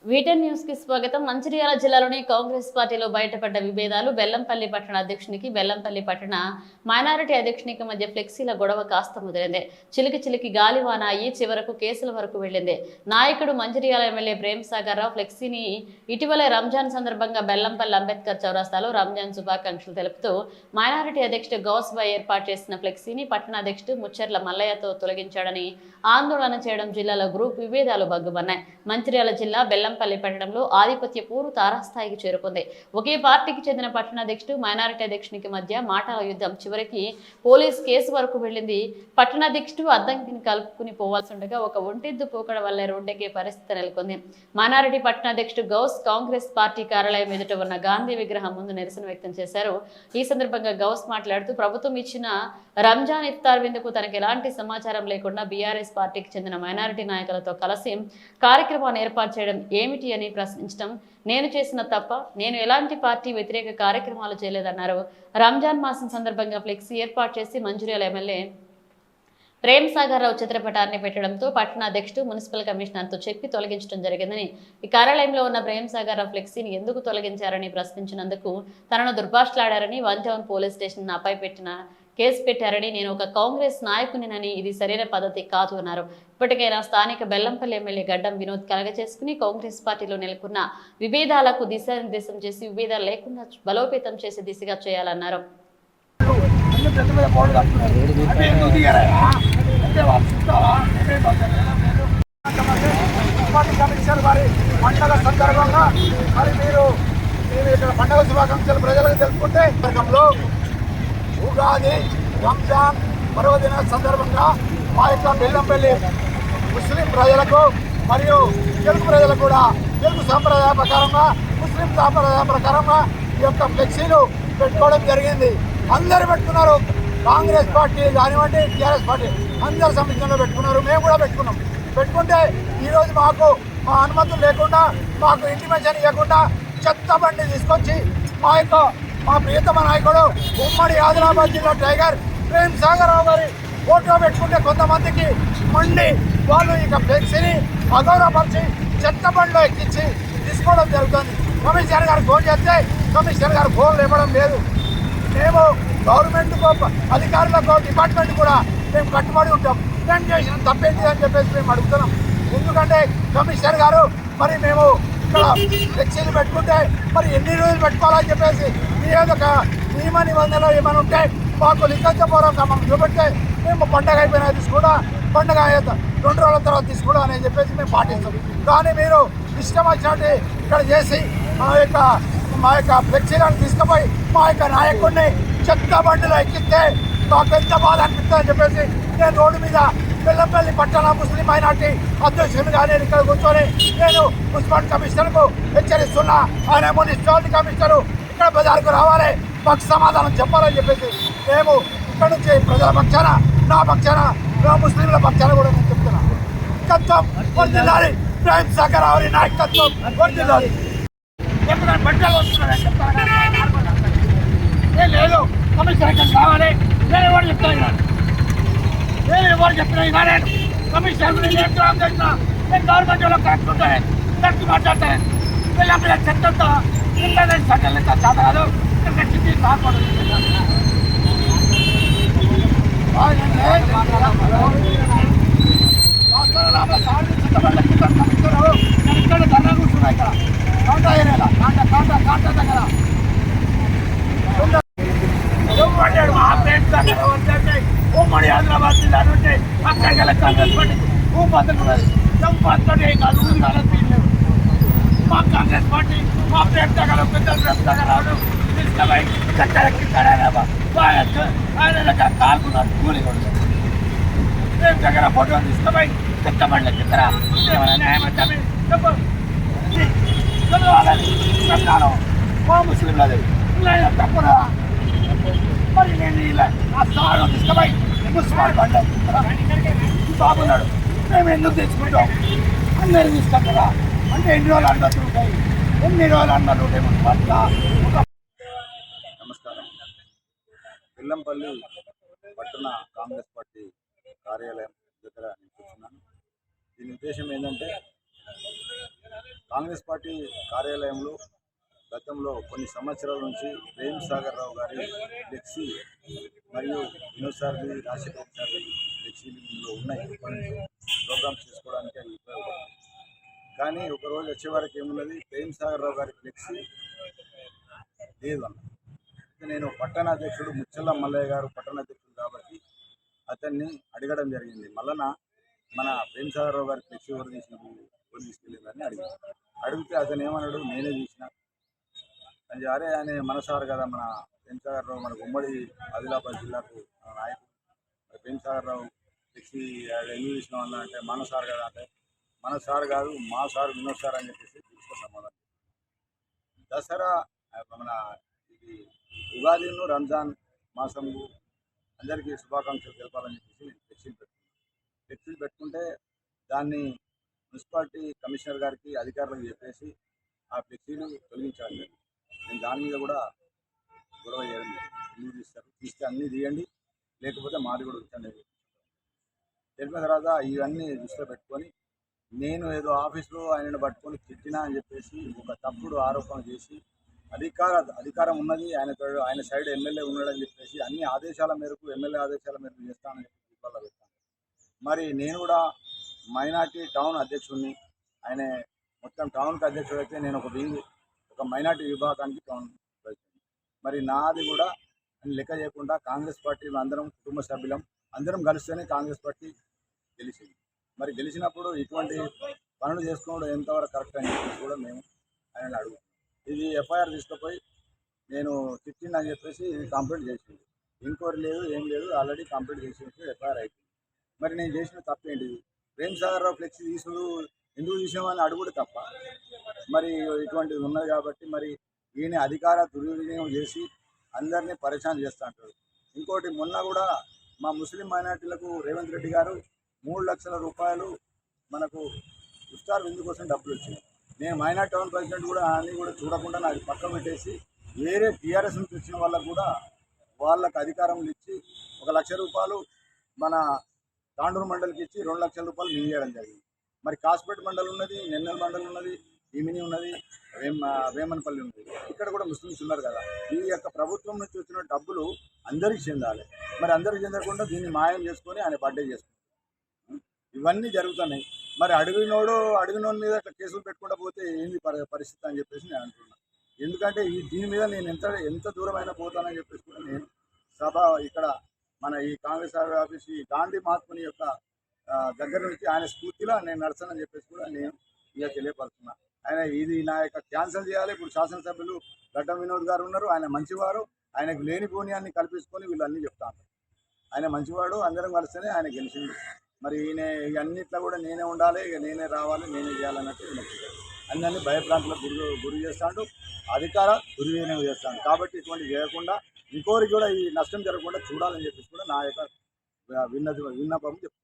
వీటెన్ news కి స్వాగతం. మంచిర్యాల జిల్లాలోని కాంగ్రెస్ పార్టీలో బయటపడ్డ విభేదాలు. బెల్లంపల్లి పట్టణ అధ్యక్షునికి బెల్లంపల్లి పట్టణ మైనారిటీ అధ్యక్షునికి మధ్య ఫ్లెక్సీల గొడవ కాస్త ముదిరింది. చిలికి గాలివాన అయ్యి చివరకు కేసుల వరకు వెళ్లింది. నాయకుడు మంచిర్యాల ఎమ్మెల్యే ప్రేమ్ సాగర్ రావు ఫ్లెక్సీని ఇటీవలే రంజాన్ సందర్భంగా బెల్లంపల్లి అంబేద్కర్ చౌరస్తాలో రంజాన్ శుభాకాంక్షలు తెలుపుతూ మైనారిటీ అధ్యక్షుడు గౌస్ బాయ్ ఏర్పాటు చేసిన ఫ్లెక్సీని పట్టణ అధ్యక్షుడు ముచ్చర్ల మల్లయ్యతో తొలగించాడని ఆందోళన చేయడం జిల్లాలో గ్రూప్ విభేదాలు బగ్గుమన్నాయి. మంచిర్యాల జిల్లా బెల్లంపల్లి పట్టణంలో ఆధిపత్య పూరు తారాస్థాయికి చేరుకుంది. ఒకే పార్టీకి చెందిన పట్టణాధ్యక్షుడు మైనారిటీ అధ్యక్షునికి మధ్య మాటల యుద్ధం చివరికి పోలీస్ కేసు వరకు వెళ్లింది. పట్టణాధ్యక్షుడు అద్దంకిని కలుపుకుని పోవాల్సి ఉండగా ఒక ఒంటెద్దు పోకడ వల్లే రోడ్డెక్కే పరిస్థితి నెలకొంది. మైనారిటీ పట్టణాధ్యక్షుడు గౌస్ కాంగ్రెస్ పార్టీ కార్యాలయం ఎదుట ఉన్న గాంధీ విగ్రహం ముందు నిరసన వ్యక్తం చేశారు. ఈ సందర్భంగా గౌస్ మాట్లాడుతూ ప్రభుత్వం ఇచ్చిన రంజాన్ ఇఫ్తార్ విందుకు తనకు ఎలాంటి సమాచారం లేకుండా బీఆర్ఎస్ పార్టీకి చెందిన మైనారిటీ నాయకులతో కలిసి కార్యక్రమాన్ని ఏర్పాటు చేయడం ఏమిటి అని ప్రశ్నించడం నేను చేసిన తప్ప. నేను ఎలాంటి పార్టీ వ్యతిరేక కార్యక్రమాలు చేయలేదన్నారు. రంజాన్ మాసం సందర్భంగా ఫ్లెక్సీ ఏర్పాటు చేసి మంచిర్యాల ఎమ్మెల్యే ప్రేమ్ సాగర్ రావు చిత్రపటాన్ని పెట్టడంతో పట్టణ అధ్యక్షుడు మున్సిపల్ కమిషనర్తో చెప్పి తొలగించడం జరిగిందని, ఈ కార్యాలయంలో ఉన్న ప్రేమ్ సాగర్ రావు ఫ్లెక్సీని ఎందుకు తొలగించారని ప్రశ్నించినందుకు తనను దుర్భాషలాడారని, వన్ టౌన్ పోలీస్ స్టేషన్ నాపై కేసు పెట్టారని, నేను ఒక కాంగ్రెస్ నాయకునినని ఇది సరైన పద్ధతి కాదు అన్నారు. ఇప్పటికైనా స్థానిక బెల్లంపల్లి ఎమ్మెల్యే గడ్డం వినోద్ కలగచేసుకుని కాంగ్రెస్ పార్టీలో నెలకొన్న విభేదాలకు దిశానిర్దేశం చేసి విభేదాలు లేకుండా బలోపేతం చేసే దిశగా చేయాలన్నారు. పండుగ శుభాకాంక్షలు ప్రజలకు తెలుపుకుంటే ఉగాది రంజాన్ పర్వదిన సందర్భంగా మా యొక్క బెల్లంపల్లి ముస్లిం ప్రజలకు మరియు తెలుగు ప్రజలకు కూడా తెలుగు సాంప్రదాయ ప్రకారంగా ముస్లిం సాంప్రదాయ ప్రకారంగా ఈ యొక్క ఫ్లెక్సీలు పెట్టుకోవడం జరిగింది. అందరూ పెట్టుకున్నారు. కాంగ్రెస్ పార్టీ కానివ్వండి, టీఆర్ఎస్ పార్టీ అందరు సమితిలో పెట్టుకున్నారు. మేము కూడా పెట్టుకున్నాం. పెట్టుకుంటే ఈరోజు మాకు మా అనుమతులు లేకుండా, మాకు ఇంటిమేషన్ ఇవ్వకుండా చెత్త బండి తీసుకొచ్చి మా ప్రియతమ నాయకుడు ఉమ్మడి ఆదిలాబాద్ జిల్లా టైగర్ ప్రేమ్ సాగర్ రావు గారి ఫోటో పెట్టుకుంటే కొంతమందికి మండి వాళ్ళు ఇక ఫ్లెక్సీని అగౌరవపరిచి చెత్త బండిలో ఎక్కించి తీసుకోవడం జరుగుతుంది. కమిషనర్ గారు ఫోన్ చేస్తే కమిషనర్ గారు ఫోన్లు ఇవ్వడం లేదు. మేము గవర్నమెంట్ అధికారులకు డిపార్ట్మెంట్ కూడా మేము కట్టుబడి ఉంటాం. నేను చేసిన తప్పేంటి అని చెప్పేసి మేము అడుగుతున్నాం. ఎందుకంటే కమిషనర్ గారు మరి మేము ఇక్కడ ఫ్లెక్సీలు పెట్టుకుంటే మరి ఎన్ని రోజులు పెట్టుకోవాలని చెప్పేసి ఏదో ఒక నియమ నిబంధనలు ఏమైనా ఉంటే మాకు లిఖితపూర్వకంగా మాకు చూపెడితే మేము పండగ అయిపోయినా తీసుకుంటా, పండగ 2 రోజుల తర్వాత తీసుకుంటా అని చెప్పేసి మేము పాటిస్తాం. కానీ మీరు ఇష్టం వచ్చినట్టు ఇక్కడ చేసి మా యొక్క ఫ్లెక్సీలను తీసుకుపోయి మా యొక్క నాయకుడిని చెత్త బండిలో ఎక్కిస్తే మాకు ఎంత బాధ అనిపిస్తుందని చెప్పేసి నేను రోడ్డు మీద బెల్లంపల్లి పట్టణ ముస్లిం మైనార్టీ అధ్యక్షునిగా నేను ఇక్కడ కూర్చొని నేను మున్సిపల్ కమిషనర్కు హెచ్చరిస్తున్నా. ఆయన మున్సిపాలిటీ కమిషనర్ ఇక్కడ బజార్కు రావాలి, మాకు సమాధానం చెప్పాలని చెప్పేసి మేము ఇక్కడ నుంచి ప్రజల పక్షాన, నా పక్షాన, నా ముస్లింల పక్షాన కూడా నేను చెప్తున్నా. నాయకత్వం వర్ధిల్లాలి, ప్రేమ్ సాగర్ రావు నాయకత్వం వర్ధిల్లాలి. బట్టలు వస్తున్నారని చెప్తాను లేదు, కమిషనర్ కావాలి. నేను ఎవరు చెప్తాను, నేను ఎవరు చెప్పినా ఇదే కమిషనర్ నేను గవర్నమెంట్ లో కరెక్ట్ ఉంటాయి, కరెక్ట్ మాట్లాడతాను. పిల్లల చెత్తంతో ఇంటర్నెట్ సటల్ చదవదు, చిట్టి కాకూడదు. ఇక్కడ ధర్నా కూర్చున్నా, ఇక్కడ కాంటా ఏరియాలో కాంటా దగ్గర మాట్లాడు. మా ప్లేట్ దగ్గర వచ్చే ఉమ్మడి ఆదిలాబాద్ జిల్లా నుండి అక్కడ కాంగ్రెస్ పార్టీ ఊపతున్నది. చెంపంతటి కాదు, ఊరి కాలం తీయలేవు. మా కాంగ్రెస్ పార్టీ మా ప్లేట్ దగ్గర పెద్ద ప్రేమ్ దగ్గర రావడం తీసుకుపోయి చక్కరెక్కిస్తాడు. ఆయన దగ్గర కాల్కున్నారు, కూలి కొడుతుంది. ప్రేమ్ దగ్గర ఫోటో తీసుకుపోయి చెత్త బండ్ల కింద ఏమైనా న్యాయం వచ్చామి చెప్పు. చదువుకోవాలి మా ముస్లింలది తప్పురా. మరి నేను ఇలా ఆ సార్ తీసుకుపోయి మున్సిపాల్ బండి బాగున్నాడు, మేము ఎందుకు తెచ్చుకుంటాం? అందరూ తీసుకుంటారా అంటే ఎన్ని రోజులు అన్నట్టు ఉంటాయి, ఎన్ని రోజులు అన్నట్టు ఉంటాయి మున్సిపాలిటీగా. నమస్కారం. బెల్లంపల్లి పట్టణ కాంగ్రెస్ పార్టీ కార్యాలయం దగ్గర నేను కూర్చున్నాను. దీని ఉద్దేశం ఏంటంటే కాంగ్రెస్ కాంగ్రెస్ పార్టీ కార్యాలయంలో గతంలో కొన్ని సంవత్సరాల నుంచి ప్రేమ్ సాగర్ రావు గారి ఫ్లెక్సీ మరియు వినోద్ సార్ది రాజశేఖర్ సార్ది ఫ్లెక్సీలో ఉన్నాయి. ప్రోగ్రామ్స్ చేసుకోవడానికి అవి ఉపయోగపడుతుంది. కానీ ఒకరోజు వచ్చే వరకు ఏమున్నది, ప్రేమ్ సాగర్ రావు గారి ఫ్లెక్సీ లేదు అన్న. నేను పట్టణ అధ్యక్షుడు ముచ్చల్ల మల్లయ్య గారు పట్టణ అధ్యక్షుడు కాబట్టి అతన్ని అడగడం జరిగింది. మళ్ళా మన ప్రేమ్ సాగర్ రావు గారి ఫ్లెక్సీ ఎవరు తీసుకెళ్ళిందని అడిగితే అతను ఏమన్నాడు, నేనే తీసిన అని. అరే ఆయన మన సార్ కదా, మన ప్రేమ్ సాగర్ రావు మనకు ఉమ్మడి ఆదిలాబాద్ జిల్లాకు నాయకుడు. ప్రేమ్ సాగర్ రావు ఫ్లెక్సీ ఎందుకు తీసినాం అన్న అంటే మన సార్ కదా అంటే, మన సార్ కాదు మా సార్ వినోద్ సార్ అని చెప్పేసి తీసుకో సమాధానం. దసరా మన ఇది ఉగాదిను రంజాన్ మాసంలో అందరికీ శుభాకాంక్షలు తెలపాలని చెప్పేసి నేను ఫ్లెక్సీలు పెట్టుకుంటే దాన్ని మున్సిపాలిటీ కమిషనర్ గారికి అధికారులకు చెప్పేసి ఆ ఫ్లెక్సీలు తొలగించాలి. నేను దాని మీద కూడా గొడవ చేయడం లేదు. ఎందుకు తీస్తారు, తీస్తే అన్నీ తీయండి, లేకపోతే మాది కూడా ఉంచండి తెలిపిన తర్వాత ఇవన్నీ దృష్టిలో పెట్టుకొని నేను ఏదో ఆఫీస్లో ఆయనను పట్టుకొని తిట్టినా అని చెప్పేసి ఒక తప్పుడు ఆరోపణ చేసి అధికారం ఉన్నది ఆయన సైడ్ ఎమ్మెల్యే ఉన్నాడని చెప్పేసి అన్ని ఆదేశాల మేరకు ఎమ్మెల్యే ఆదేశాల మేరకు చేస్తానని చెప్పి దీపాల్లో పెట్టాను. మరి నేను కూడా మైనార్టీ టౌన్ అధ్యక్షుడిని, ఆయన మొత్తం టౌన్కి అధ్యక్షుడు అయితే నేను ఒక మైనార్టీ విభాగానికి టౌన్ ప్రెసిడెంట్. మరి నాది కూడా లెక్క చేయకుండా కాంగ్రెస్ పార్టీ అందరం కుటుంబ సభ్యులం అందరం కలిస్తేనే కాంగ్రెస్ పార్టీ గెలిచింది. మరి గెలిచినప్పుడు ఇటువంటి పనులు చేసుకోవడం ఎంతవరకు కరెక్ట్ అని చెప్పేసి కూడా మేము ఆయన అడుగుతాం. ఇది ఎఫ్ఐఆర్ తీసుకుపోయి నేను తిట్టిందని చెప్పేసి ఇది కంప్లీట్ చేసింది. ఎంక్వైరీ లేదు, ఏం లేదు, ఆల్రెడీ కంప్లీట్ చేసి ఎఫ్ఐఆర్ అయిపోయింది. మరి నేను చేసిన తప్పేంటిది? ప్రేమ్ సాగర్ రావు ఫ్లెక్సీ ఎందుకు తీసామని అడుగుడు తప్ప. మరి ఇటువంటిది ఉన్నది కాబట్టి మరి ఈయన అధికార దుర్వినియోగం చేసి అందరినీ పరేషాన్ చేస్తూ ఉంటారు. ఇంకోటి మొన్న కూడా మా ముస్లిం మైనార్టీలకు రేవంత్ రెడ్డి గారు 3 లక్షల రూపాయలు మనకు ఇఫ్తార్ విందు కోసం డబ్బులు వచ్చింది. నేను మైనార్టీ టౌన్ ప్రెసిడెంట్ కూడా అన్నీ కూడా చూడకుండా నాకు పక్కన పెట్టేసి వేరే టీఆర్ఎస్ నుంచి వచ్చిన వాళ్ళకు కూడా వాళ్ళకు అధికారం ఇచ్చి 1 లక్ష రూపాయలు మన తాండూరు మండలికి ఇచ్చి 2 లక్షల రూపాయలు మిగిలియడం జరిగింది. మరి కాస్పేట్ మండలి ఉన్నది, నెన్నెల్ మండలి ఉన్నది, ఈమిని ఉన్నది, వేమనపల్లి ఉన్నది. ఇక్కడ కూడా ముస్లిమ్స్ ఉన్నారు కదా. ఈ యొక్క ప్రభుత్వం నుంచి వచ్చిన డబ్బులు అందరికీ చెందాలి. మరి అందరికీ చెందకుండా దీన్ని మాయం చేసుకొని ఆయన బర్త్డే చేసుకుంటారు. ఇవన్నీ జరుగుతున్నాయి. మరి అడిగినోడి మీద అట్లా కేసులు పెట్టుకుంటూ పోతే ఏంది పరిస్థితి అని చెప్పేసి నేను అంటున్నాను. ఎందుకంటే దీని మీద నేను ఎంత దూరమైనా పోతానని చెప్పేసి కూడా నేను ఇక్కడ మన ఈ కాంగ్రెస్ ఆఫీస్ ఈ గాంధీ మహాత్ముని యొక్క దగ్గర నుంచి ఆయన స్ఫూర్తిలో నేను నడుస్తానని చెప్పేసి కూడా నేను ఇక తెలియపరుస్తున్నా. ఆయన ఇది నా యొక్క క్యాన్సిల్ చేయాలి. ఇప్పుడు శాసనసభ్యులు గడ్డం వినోద్ గారు ఉన్నారు, ఆయన మంచివారు, ఆయనకు లేని పుణ్యాన్ని కల్పించుకొని వీళ్ళన్నీ చెప్తాను. ఆయన మంచివాడు, అందరం కలిస్తేనే ఆయన గెలిచింది. మరి ఈయన అన్నిట్లో కూడా నేనే ఉండాలి, ఇక నేనే రావాలి, నేనే చేయాలన్నట్టు అన్నీ భయప్రాంతాలకు గురి చేస్తాడు, అధికార దుర్వినియోగం చేస్తాడు. కాబట్టి ఇటువంటి చేయకుండా ఇంకోరికి కూడా ఈ నష్టం జరగకుండా చూడాలని చెప్పేసి కూడా నా యొక్క విన్నపం చెప్తాను.